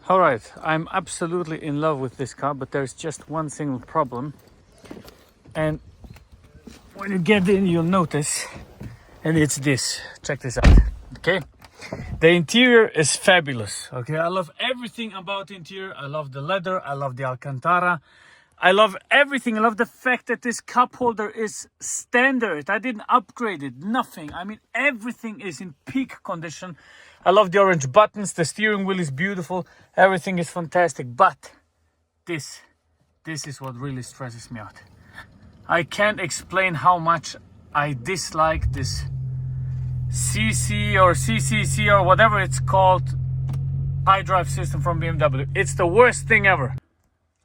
All right, I'm absolutely in love with this car, but there's just one single problem. And when you get in, you'll notice, and it's this. Check this out, okay? The interior is fabulous, okay? I love everything about the interior. I love the leather, I love the Alcantara. I love everything. I love the fact that this cup holder is standard. I didn't upgrade it, nothing. I mean, everything is in peak condition. I love the orange buttons. The steering wheel is beautiful. Everything is fantastic. But this is what really stresses me out. I can't explain how much I dislike this CC or CCC or whatever it's called iDrive system from BMW. It's the worst thing ever.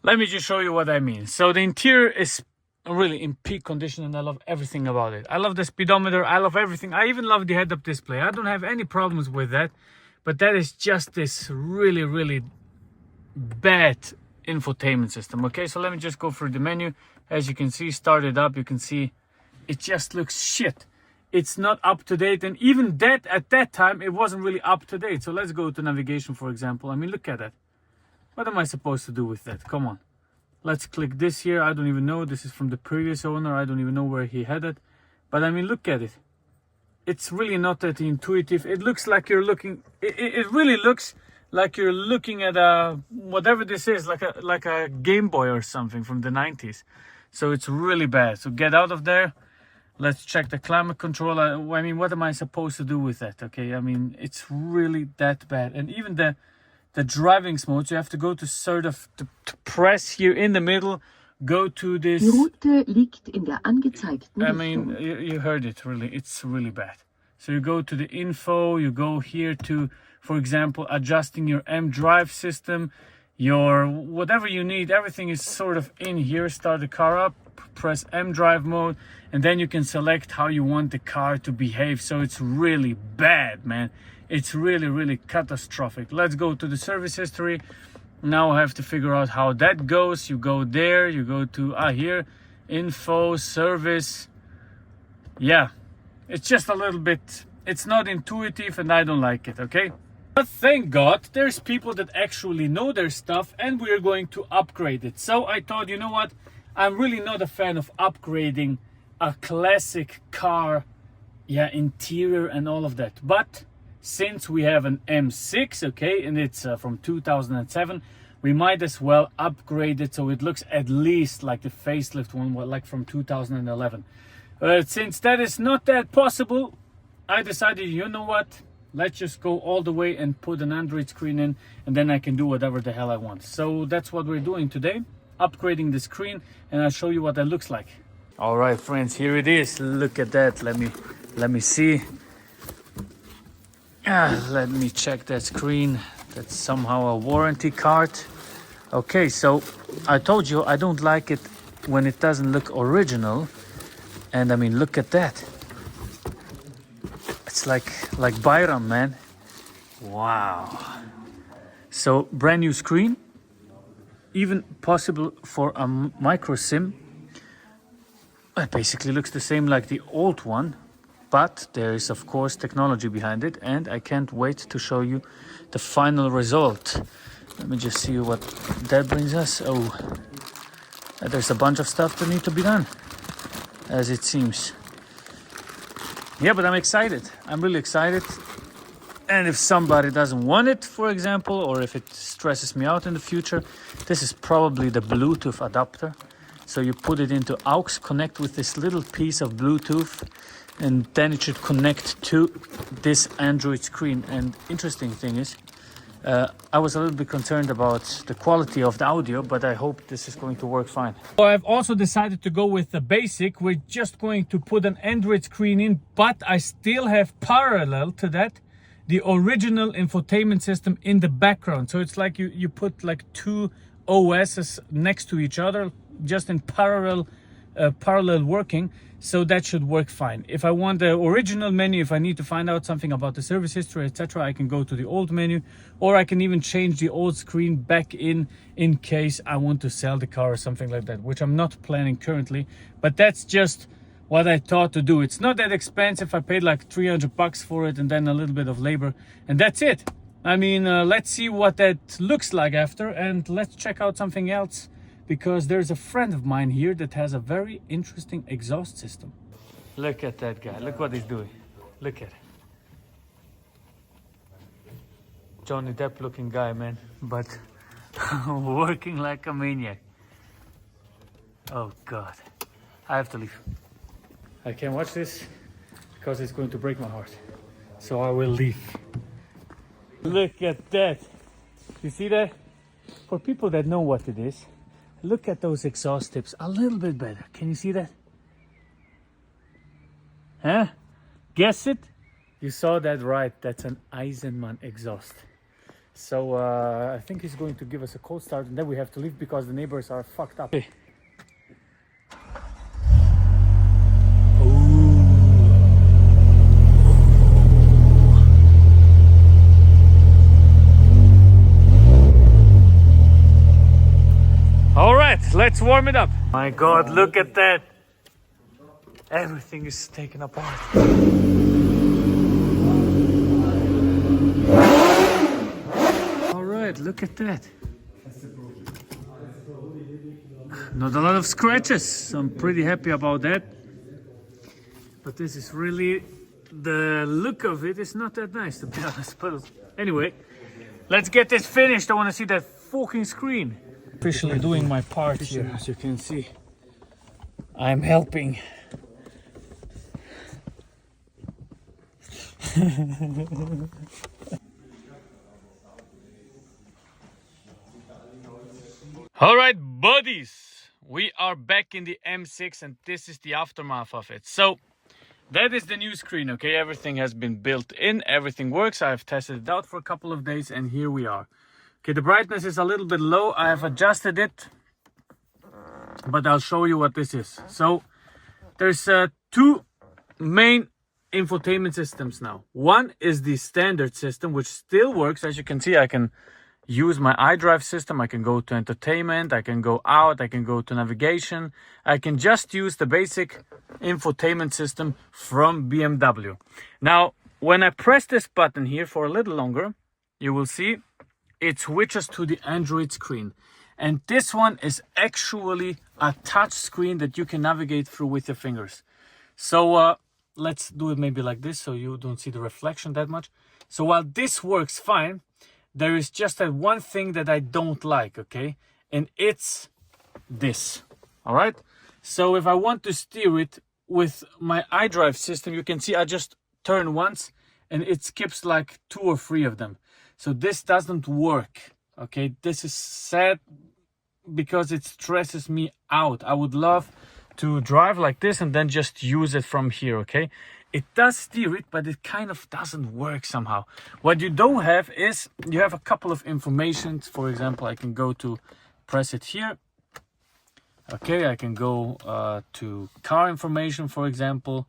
Let me just show you what I mean. So the interior is really in peak condition and I love everything about it. I love the speedometer, I love everything. I even love the head-up display. I don't have any problems with that, but that is just this really bad infotainment system. Okay, so let me just go through the menu. As you can see, start it up, you can see it just looks shit. It's not up to date, and even that at that time it wasn't really up to date. So let's go to navigation, for example. I mean, look at that. What am I supposed to do with that? Come on. Let's click this here. I don't even know. This is from the previous owner. I don't even know where he had it. But I mean, look at it. It's really not that intuitive. It looks like you're looking... It really looks like you're looking at a... whatever this is, like a Game Boy or something from the 90s. So it's really bad. So get out of there. Let's check the climate control. I mean, what am I supposed to do with that? Okay, I mean, it's really that bad. And even the driving modes, you have to go to sort of to press here in the middle, go to this. Die Route liegt in der angezeigten I mean, you heard it, really, it's really bad. So you go to the info, you go here to, for example, adjusting your mDrive system, your whatever you need, everything is sort of in here. Start the car up, press mDrive mode, and then you can select how you want the car to behave. So it's really bad, man. It's really catastrophic. Let's go to the service history. Now I have to figure out how that goes. You go there, you go to here, info, service. Yeah, it's just a little bit, it's not intuitive and I don't like it, okay? But thank God there's people that actually know their stuff and we're going to upgrade it. So I thought, you know what? I'm really not a fan of upgrading a classic car, yeah, interior and all of that. But since we have an M6, okay, and it's from 2007, we might as well upgrade it so it looks at least like the facelift one, like from 2011. Since that is not that possible, I decided, you know what? Let's just go all the way and put an Android screen in, and then I can do whatever the hell I want. So that's what we're doing today, upgrading the screen, and I'll show you what that looks like. All right, friends, here it is. Look at that. Let me see. Let me check that screen. That's somehow a warranty card. Okay, so I told you I don't like it when it doesn't look original. And I mean, look at that. It's like Byram, man. Wow. So brand new screen, even possible for a micro SIM. It basically looks the same like the old one. But there is, of course, technology behind it, and I can't wait to show you the final result. Let me just see what that brings us. Oh, there's a bunch of stuff that need to be done, as it seems. Yeah, but I'm excited. I'm really excited. And if somebody doesn't want it, for example, or if it stresses me out in the future, this is probably the Bluetooth adapter. So you put it into aux, connect with this little piece of Bluetooth, and then it should connect to this Android screen. And interesting thing is, I was a little bit concerned about the quality of the audio, but I hope this is going to work fine. So I've also decided to go with the basic. We're just going to put an Android screen in, but I still have parallel to that the original infotainment system in the background. So it's like you put like two OSs next to each other, just in parallel working. So that should work fine. If I want the original menu, if I need to find out something about the service history, etc., I can go to the old menu, or I can even change the old screen back in case I want to sell the car or something like that, which I'm not planning currently, but that's just what I thought to do. It's not that expensive. I paid like $300 for it and then a little bit of labor, and that's it. I mean, let's see what that looks like after, and let's check out something else, because there's a friend of mine here that has a very interesting exhaust system. Look at that guy. Look what he's doing. Look at it. Johnny Depp looking guy, man, but working like a maniac. Oh God, I have to leave. I can't watch this because it's going to break my heart. So I will leave. Look at that. You see that? For people that know what it is, look at those exhaust tips a little bit better. Can you see that? Huh? Guess it? You saw that right. That's an Eisenman exhaust. So I think he's going to give us a cold start, and then we have to leave because the neighbors are fucked up. Hey. All right, let's warm it up. My God, look at that. Everything is taken apart. All right, look at that. Not a lot of scratches, so I'm pretty happy about that. But this is really, the look of it is not that nice, to be honest. But anyway, let's get this finished. I want to see that fucking screen. Officially doing my part here, as you can see. I'm helping. All right, buddies, we are back in the M6, and this is the aftermath of it. So that is the new screen. Okay, everything has been built in, everything works. I've tested it out for a couple of days, and here we are. Okay, the brightness is a little bit low. I have adjusted it, but I'll show you what this is. So there's two main infotainment systems now. One is the standard system, which still works. As you can see, I can use my iDrive system. I can go to entertainment, I can go out, I can go to navigation. I can just use the basic infotainment system from BMW. Now, when I press this button here for a little longer, you will see it switches to the Android screen. And this one is actually a touch screen that you can navigate through with your fingers. So let's do it maybe like this so you don't see the reflection that much. So while this works fine, there is just that one thing that I don't like, okay? And it's this, all right? So if I want to steer it with my iDrive system, you can see I just turn once and it skips like 2 or 3 of them. So this doesn't work, okay? This is sad because it stresses me out. I would love to drive like this and then just use it from here, okay? It does steer it, but it kind of doesn't work somehow. What you don't have is, you have a couple of informations. For example, I can go to, press it here. Okay, I can go to car information, for example.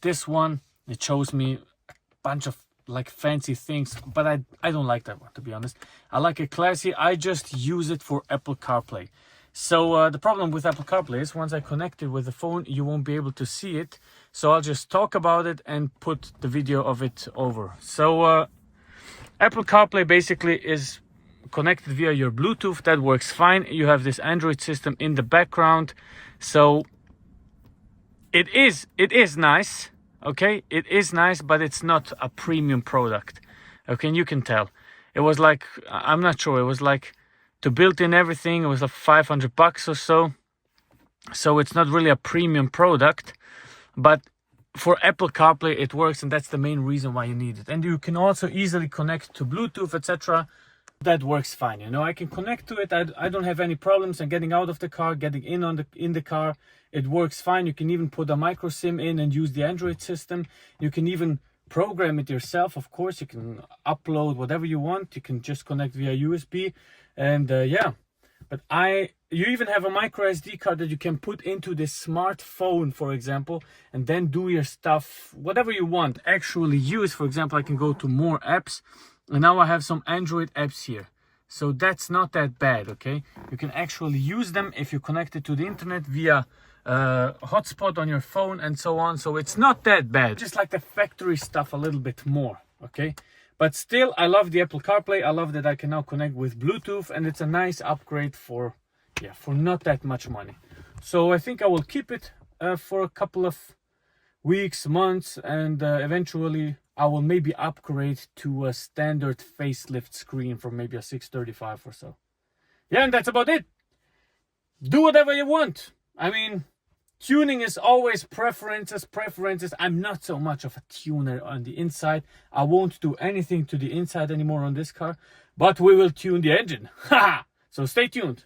This one, it shows me a bunch of like fancy things, but I don't like that one, to be honest. I like it classy. I just use it for Apple CarPlay. So the problem with Apple CarPlay is once I connect it with the phone, you won't be able to see it. So I'll just talk about it and put the video of it over. So Apple CarPlay basically is connected via your Bluetooth. That works fine. You have this Android system in the background. So it is nice. Okay, it is nice, but it's not a premium product. Okay, and you can tell. It was like, I'm not sure, it was like, to build in everything, it was like $500 or so. So it's not really a premium product, but for Apple CarPlay it works, and that's the main reason why you need it. And you can also easily connect to Bluetooth, etc. That works fine. You know, I can connect to it. I don't have any problems. I'm getting out of the car, getting in the car. It works fine. You can even put a micro SIM in and use the Android system. You can even program it yourself. Of course, you can upload whatever you want. You can just connect via USB, and yeah. But you even have a micro SD card that you can put into this smartphone, for example, and then do your stuff, whatever you want, actually use. For example, I can go to more apps, and now I have some Android apps here. So that's not that bad, okay? You can actually use them if you connect it to the internet via hotspot on your phone and so on. So it's not that bad. Just like the factory stuff a little bit more, okay? But still, I love the Apple CarPlay. I love that I can now connect with Bluetooth, and it's a nice upgrade for not that much money. So I think I will keep it for a couple of weeks, months, and eventually I will maybe upgrade to a standard facelift screen from maybe a 635 or so. Yeah, and that's about it. Do whatever you want. I mean, tuning is always preferences. I'm not so much of a tuner on the inside. I won't do anything to the inside anymore on this car, but we will tune the engine. So stay tuned.